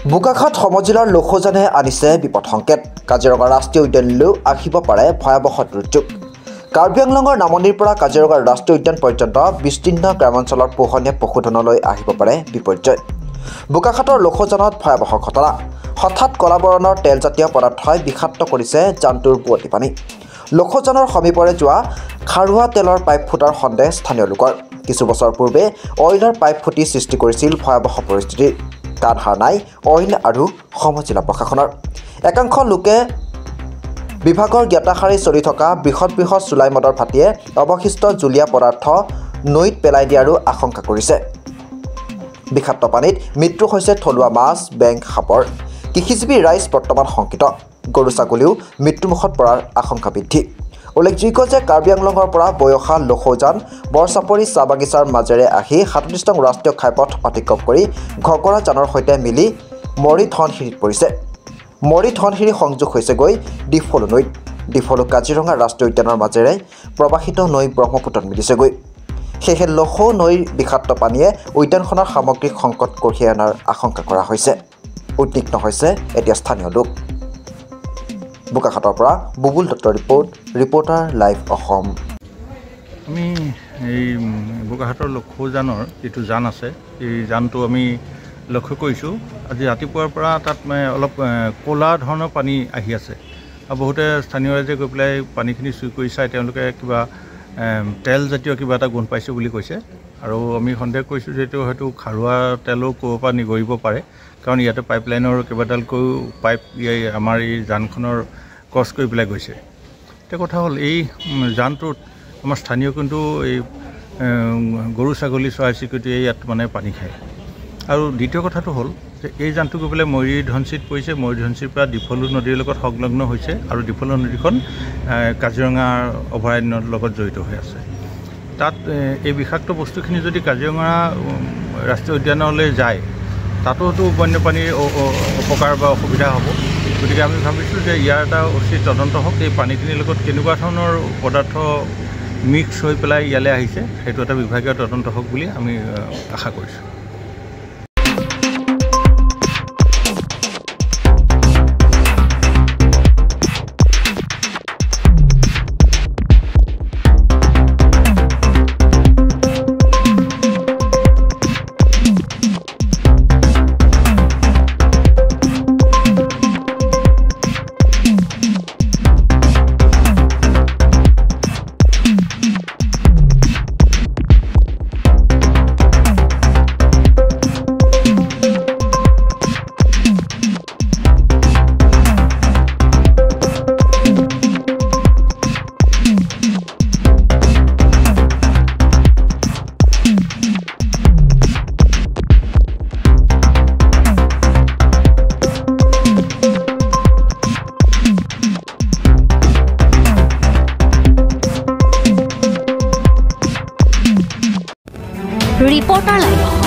বোকাখাট সমজিলাৰ লোকসজানে আনিছে বিপদ সংকেত। কাজিৰঙা ৰাষ্ট্ৰীয় উদ্যানলৈ আহিব পাৰে ভয়াৱহ দুৰ্যোগ। কাৰ্বি আংলঙৰ নামনিৰ পৰা কাজিৰঙা ৰাষ্ট্ৰীয় উদ্যান পৰ্যন্ত বিস্তীৰ্ণ গ্ৰামাঞ্চলৰ পোহনীয়া পশুধনলৈ আহিব পাৰে বিপৰ্যয়। বোকাখাটৰ লোকসজানত ভয়াৱহ ঘটনা। হঠাৎ কলা বৰণৰ তেলজাতীয় পদাৰ্থই বিষাক্ত কৰিছে জানটোৰ বুৱতী পানী। লোকসজানৰ সমীপৰে যোৱা খাৰুৱা তেলৰ পাইপ ফুটাৰ সন্দেহ স্থানীয় লোকৰ। কিছু বছৰ পূৰ্বে অইলৰ পাইপ ফুটি সৃষ্টি কৰিছিল ভয়াৱহ পৰিস্থিতিৰ। কাণ হাৰ নাই অইল আৰু সমজিলা প্ৰশাসনৰ। একাংশ লোকে বিভাগৰ জ্ঞাতাসাৰী চলি থকা বৃহৎ চুলাই মদৰ ভাটিয়ে অৱশিষ্ট জুলীয়া পদাৰ্থ নৈত পেলাই দিয়াৰো আশংকা কৰিছে। বিষাক্ত পানীত মৃত্যু হৈছে থলুৱা মাছ, বেং, সাপৰ। কৃষিজীৱী ৰাইজ বৰ্তমান শংকিত। গৰু ছাগলীও মৃত্যুমুখত পৰাৰ আশংকা বৃদ্ধি। উল্লেখযোগ্য যে কাৰ্বি আংলঙৰ পৰা বয়সা লোকসজান বৰচাপৰি চাহ বাগিচাৰ মাজেৰে আহি ৩৭ নং ৰাষ্ট্ৰীয় ঘাইপথ অতিক্ৰম কৰি ঘগৰা জানৰ সৈতে মিলি মৰি ধনশিৰিত পৰিছে। মৰি ধনশিৰি সংযোগ হৈছেগৈ ডিফলু নৈত। ডিফলু কাজিৰঙা ৰাষ্ট্ৰীয় উদ্যানৰ মাজেৰে প্ৰৱাহিত নৈ ব্ৰহ্মপুত্ৰত মিলিছেগৈ। সেয়েহে লখৌ নৈৰ বিষাক্ত পানীয়ে উদ্যানখনৰ সামগ্ৰিক সংকট কঢ়িয়াই অনাৰ আশংকা কৰা হৈছে। উদ্বিগ্ন হৈছে এতিয়া স্থানীয় লোক। বোকাখাটৰ পৰা বুবুল দত্তৰ ৰিপৰ্টাৰ লাইভ অসম। আমি এই বোকাখাটৰ লোকসজানৰ যিটো জান আছে, এই জানটো আমি লক্ষ্য কৰিছোঁ। আজি ৰাতিপুৱাৰ পৰা তাত অলপ ক'লা ধৰণৰ পানী আহি আছে আৰু বহুতে স্থানীয় ৰাইজে গৈ পেলাই পানীখিনি চুই কৰি চাই তেওঁলোকে কিবা তেলজাতীয় কিবা এটা গোন্ধ পাইছোঁ বুলি কৈছে। আৰু আমি সন্দেহ কৰিছোঁ যে এইটো হয়তো খাৰুৱা তেলো ক'ৰ পৰা নিগৰিব পাৰে, কাৰণ ইয়াতে পাইপলাইনৰ কেইবাডালকৈও পাইপ আমাৰ এই জানখনৰ ক্ৰছ কৰি পেলাই গৈছে। এতিয়া কথা হ'ল এই জানটোত আমাৰ স্থানীয় কিন্তু এই গৰু ছাগলী চৰাই চিৰিকটিয়ে ইয়াত পানী খায়। আৰু দ্বিতীয় কথাটো হ'ল যে এই জানটো গৈ পেলাই মৰি ধনশিৰিত পৰিছে। মৰি ধনশিৰিৰ পৰা ডিফলু নদীৰ লগত সংলগ্ন হৈছে আৰু ডিফলু নদীখন কাজিৰঙা অভয়াৰণ্যৰ লগত জড়িত হৈ আছে। তাত এই বিষাক্ত বস্তুখিনি যদি কাজিৰঙা ৰাষ্ট্ৰীয় উদ্যানলৈ যায়, তাতোতো বন্যপ্ৰাণীৰ অপকাৰ বা অসুবিধা হ'ব। গতিকে আমি ভাবিছোঁ যে ইয়াৰ এটা উচিত তদন্ত হওক। এই পানীখিনিৰ লগত কেনেকুৱা ধৰণৰ পদাৰ্থ মিক্স হৈ পেলাই ইয়ালৈ আহিছে, সেইটো এটা বিভাগীয় তদন্ত হওক বুলি আমি আশা কৰিছোঁ। Reporter live.